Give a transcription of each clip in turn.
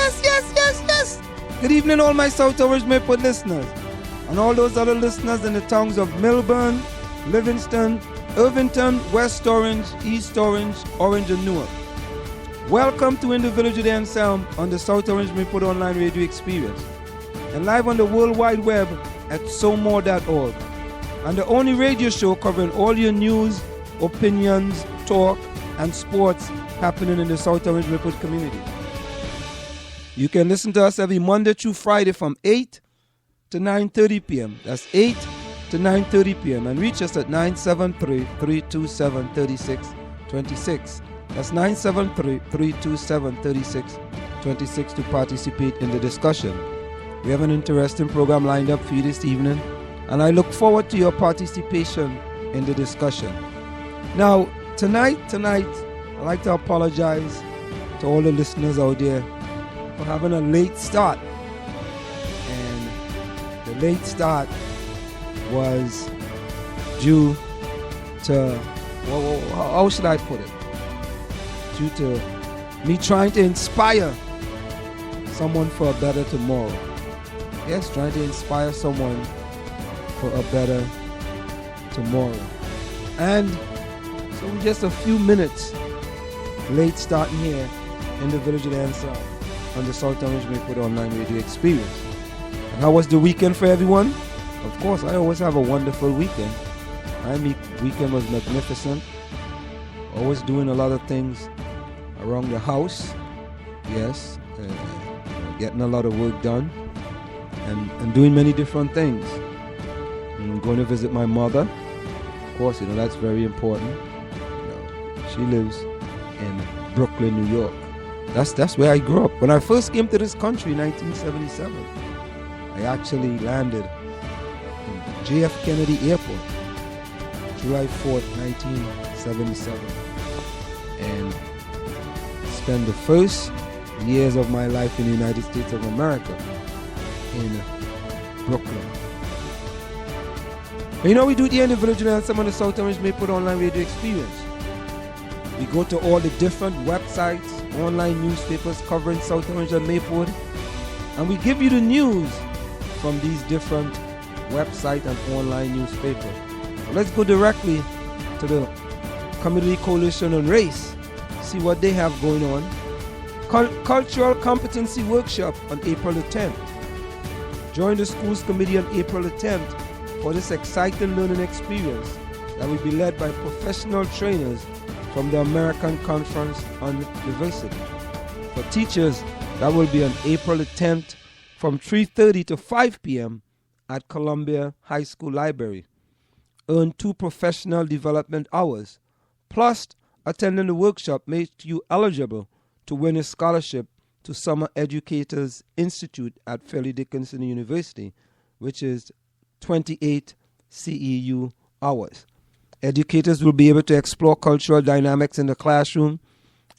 Yes. Good evening, all my South Orange Maple listeners, and all those other listeners in the towns of Millburn, Livingston, Irvington, West Orange, East Orange, Orange and Newark. Welcome to In the Village With Anselm on the South Orange Maple Online Radio Experience, and live on the World Wide Web at somore.org, and the only radio show covering all your news, opinions, talk, and sports happening in the South Orange Maple community. You can listen to us every Monday through Friday from 8 to 9:30 p.m. That's 8 to 9:30 p.m. and reach us at 973-327-3626. That's 973-327-3626 to participate in the discussion. We have an interesting program lined up for you this evening, and I look forward to your participation in the discussion. Now, tonight, I'd like to apologize to all the listeners out there for having a late start. And the late start was due to, how should I put it? Due to me trying to inspire someone for a better tomorrow. Yes, trying to inspire someone for a better tomorrow. And so we're just a few minutes late starting here in the Village of Anselm on the South Orange Maple Online Radio Experience. And how was the weekend for everyone? Of course, I always have a wonderful weekend. My weekend was magnificent. Always doing a lot of things around the house. Yes, getting a lot of work done and doing many different things. I'm going to visit my mother. Of course, that's very important. She lives in Brooklyn, New York. That's where I grew up. When I first came to this country in 1977, I actually landed in JF Kennedy Airport, July 4th, 1977, and spent the first years of my life in the United States of America in Brooklyn. And we do it here in the Village and some of the South Orange Maple Online Radio Experience. We go to all the different websites, online newspapers covering South Orange and Maplewood, and we give you the news from these different websites and online newspapers. Let's go directly to the Community Coalition on Race, see what they have going on. Cultural Competency Workshop on April the 10th. Join the Schools Committee on April the 10th for this exciting learning experience that will be led by professional trainers from the American Conference on Diversity. For teachers, that will be on April the 10th from 3:30 to 5 p.m. at Columbia High School Library. Earn 2 professional development hours, plus attending the workshop makes you eligible to win a scholarship to Summer Educators Institute at Fairleigh Dickinson University, which is 28 CEU hours. Educators will be able to explore cultural dynamics in the classroom,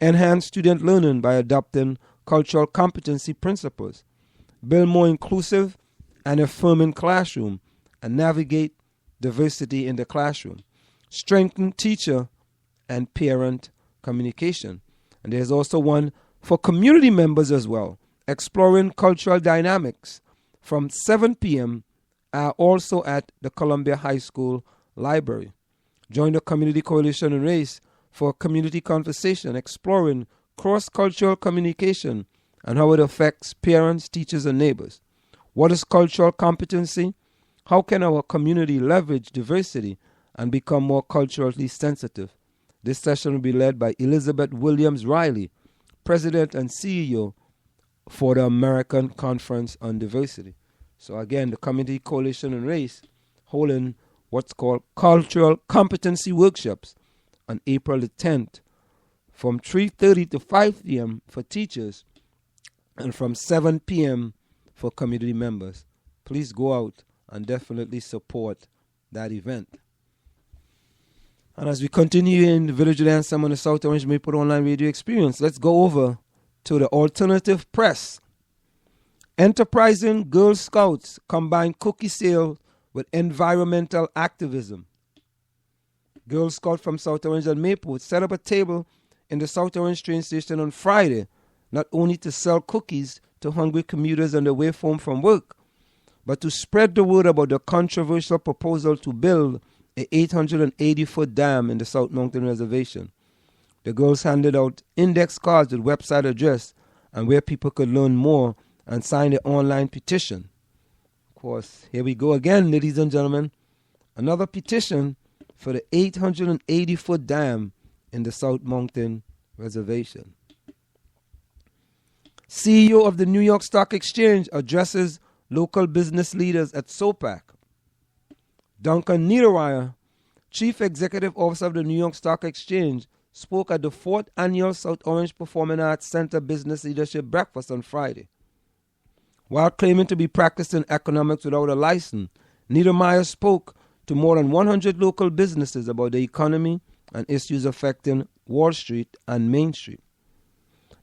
enhance student learning by adopting cultural competency principles, build more inclusive and affirming classroom, and navigate diversity in the classroom, strengthen teacher and parent communication. And there's also one for community members as well, exploring cultural dynamics from 7 p.m. Also at the Columbia High School Library. Join the Community Coalition on Race for a community conversation exploring cross-cultural communication and how it affects parents, teachers, and neighbors. What is cultural competency? How can our community leverage diversity and become more culturally sensitive? This session will be led by Elizabeth Williams Riley, President and CEO for the American Conference on Diversity. So again, the Community Coalition on Race holding what's called Cultural Competency Workshops on April the 10th from 3:30 to 5 p.m. for teachers and from 7 p.m. for community members. Please go out and definitely support that event. And as we continue in the Village of Anselm on the South Orange Maple Online Radio Experience, let's go over to the alternative press. Enterprising Girl Scouts combine cookie sale with environmental activism. Girl Scout from South Orange and Maplewood set up a table in the South Orange train station on Friday not only to sell cookies to hungry commuters on their way home from work, but to spread the word about the controversial proposal to build a 880-foot dam in the South Mountain Reservation. The girls handed out index cards with website address and where people could learn more and sign the online petition. Of course, here we go again, ladies and gentlemen. Another petition for the 880-foot dam in the South Mountain Reservation. CEO of the New York Stock Exchange addresses local business leaders at SOPAC. Duncan Niedermeyer, Chief Executive Officer of the New York Stock Exchange, spoke at the 4th Annual South Orange Performing Arts Center Business Leadership Breakfast on Friday. While claiming to be practicing economics without a license, Niedermeyer spoke to more than 100 local businesses about the economy and issues affecting Wall Street and Main Street.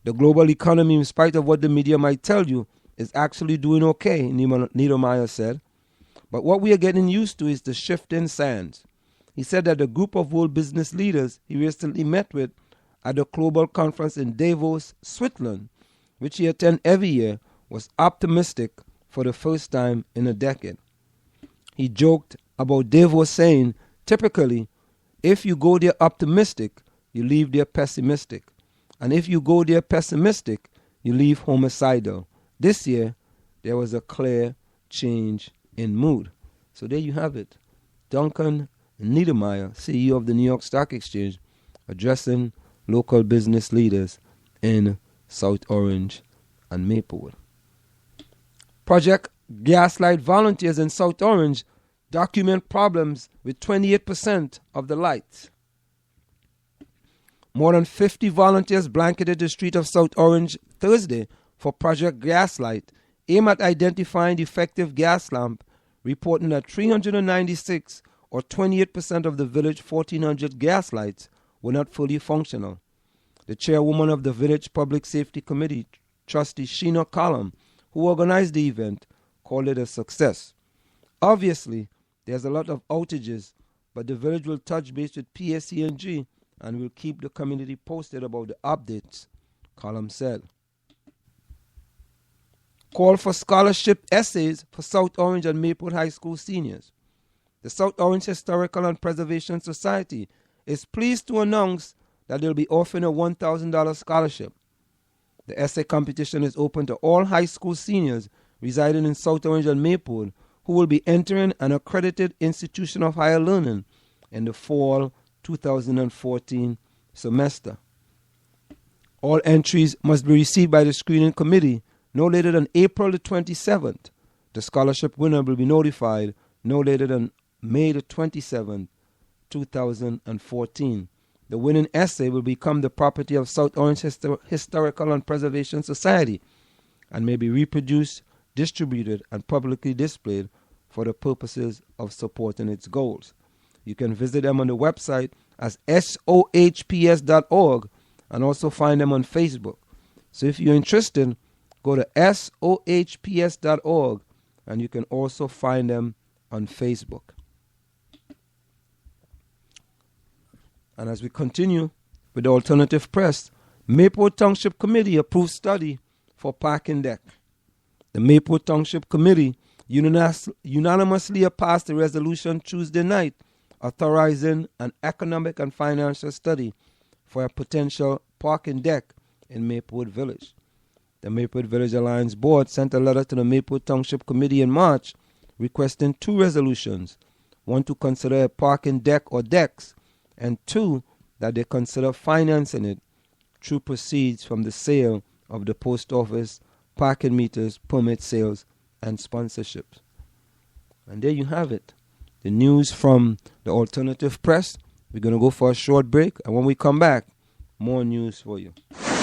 The global economy, in spite of what the media might tell you, is actually doing okay, Niedermeyer said. But what we are getting used to is the shift in sands. He said that the group of world business leaders he recently met with at the global conference in Davos, Switzerland, which he attends every year, was optimistic for the first time in a decade. He joked about Davos saying, typically, if you go there optimistic, you leave there pessimistic. And if you go there pessimistic, you leave homicidal. This year, there was a clear change in mood. So there you have it. Duncan Niedermeyer, CEO of the New York Stock Exchange, addressing local business leaders in South Orange and Maplewood. Project Gaslight volunteers in South Orange document problems with 28% of the lights. More than 50 volunteers blanketed the street of South Orange Thursday for Project Gaslight, aimed at identifying defective gas lamp, reporting that 396 or 28% of the village 1,400 gas lights were not fully functional. The chairwoman of the Village Public Safety Committee, Trustee Sheena Collum, who organized the event, called it a success. Obviously, there's a lot of outages, but the village will touch base with PSE&G and will keep the community posted about the updates, Collum said. Call for scholarship essays for South Orange and Maplewood High School seniors. The South Orange Historical and Preservation Society is pleased to announce that they'll be offering a $1,000 scholarship. The essay competition is open to all high school seniors residing in South Orange and Maplewood who will be entering an accredited institution of higher learning in the fall 2014 semester. All entries must be received by the screening committee no later than April the 27th. The scholarship winner will be notified no later than May the 27th, 2014. The winning essay will become the property of South Orange Historical and Preservation Society and may be reproduced, distributed, and publicly displayed for the purposes of supporting its goals. You can visit them on the website as sohps.org and also find them on Facebook. So if you're interested, go to sohps.org and you can also find them on Facebook. And as we continue with the alternative press, Maplewood Township Committee approved study for parking deck. The Maplewood Township Committee unanimously passed a resolution Tuesday night authorizing an economic and financial study for a potential parking deck in Maplewood Village. The Maplewood Village Alliance Board sent a letter to the Maplewood Township Committee in March requesting two resolutions, one to consider a parking deck or decks, and two, that they consider financing it through proceeds from the sale of the post office, parking meters, permit sales, and sponsorships. And there you have it. The news from the alternative press. We're going to go for a short break, and when we come back, more news for you.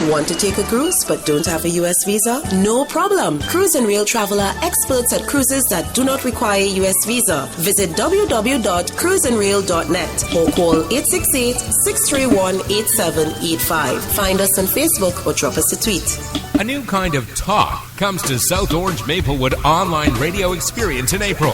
Want to take a cruise but don't have a U.S. visa? No problem. Cruise and Rail Travel are experts at cruises that do not require a U.S. visa. Visit www.cruiseandrail.net or call 868-631-8785. Find us on Facebook or drop us a tweet. A new kind of talk comes to South Orange Maplewood online radio experience in April.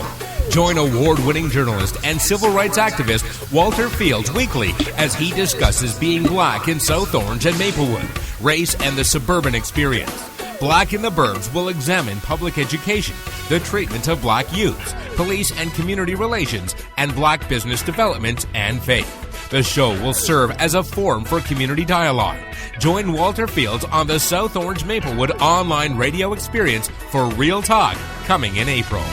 Join award-winning journalist and civil rights activist Walter Fields weekly as he discusses being black in South Orange and Maplewood, race and the suburban experience. Black in the Burbs will examine public education, the treatment of black youths, police and community relations, and black business development and faith. The show will serve as a forum for community dialogue. Join Walter Fields on the South Orange Maplewood online radio experience for Real Talk, coming in April.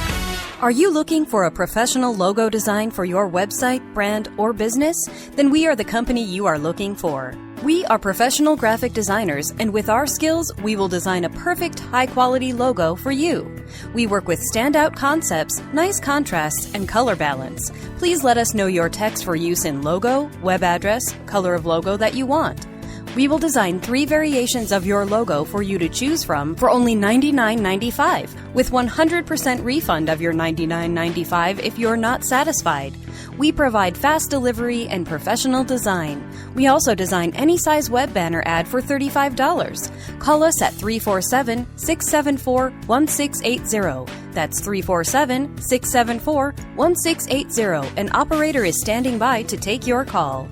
Are you looking for a professional logo design for your website, brand, or business? Then we are the company you are looking for. We are professional graphic designers, and with our skills, we will design a perfect, high-quality logo for you. We work with standout concepts, nice contrasts, and color balance. Please let us know your text for use in logo, web address, color of logo that you want. We will design 3 variations of your logo for you to choose from for only $99.95, with 100% refund of your $99.95 if you're not satisfied. We provide fast delivery and professional design. We also design any size web banner ad for $35. Call us at 347-674-1680. That's 347-674-1680. An operator is standing by to take your call.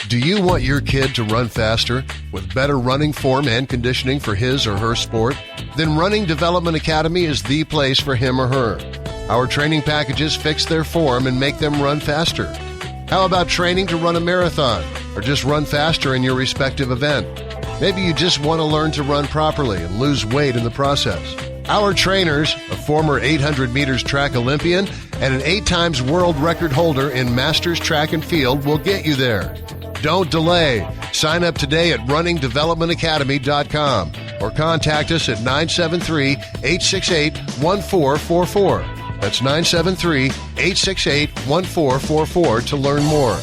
Do you want your kid to run faster with better running form and conditioning for his or her sport? Then Running Development Academy is the place for him or her. Our training packages fix their form and make them run faster. How about training to run a marathon or just run faster in your respective event? Maybe you just want to learn to run properly and lose weight in the process. Our trainers, a former 800 meters track Olympian and an 8 times world record holder in Masters Track and Field, will get you there. Don't delay. Sign up today at runningdevelopmentacademy.com or contact us at 973-868-1444. That's 973-868-1444 to learn more.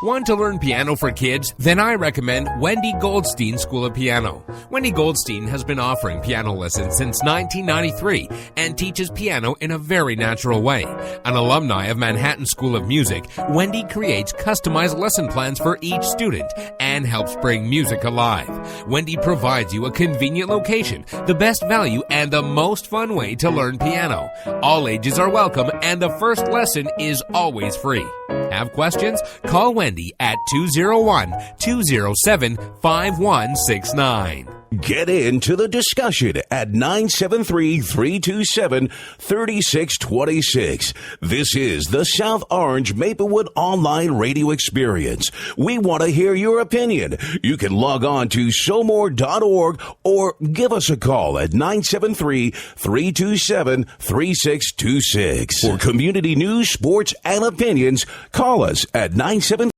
Want to learn piano for kids? Then I recommend Wendy Goldstein School of Piano. Wendy Goldstein has been offering piano lessons since 1993 and teaches piano in a very natural way. An alumni of Manhattan School of Music, Wendy creates customized lesson plans for each student and helps bring music alive. Wendy provides you a convenient location, the best value, and the most fun way to learn piano. All ages are welcome and the first lesson is always free. Have questions? Call Wendy at 201-207-5169. Get into the discussion at 973-327-3626. This is the South Orange Maplewood Online Radio Experience. We want to hear your opinion. You can log on to SoMore.org or give us a call at 973-327-3626. For community news, sports, and opinions, call us at 973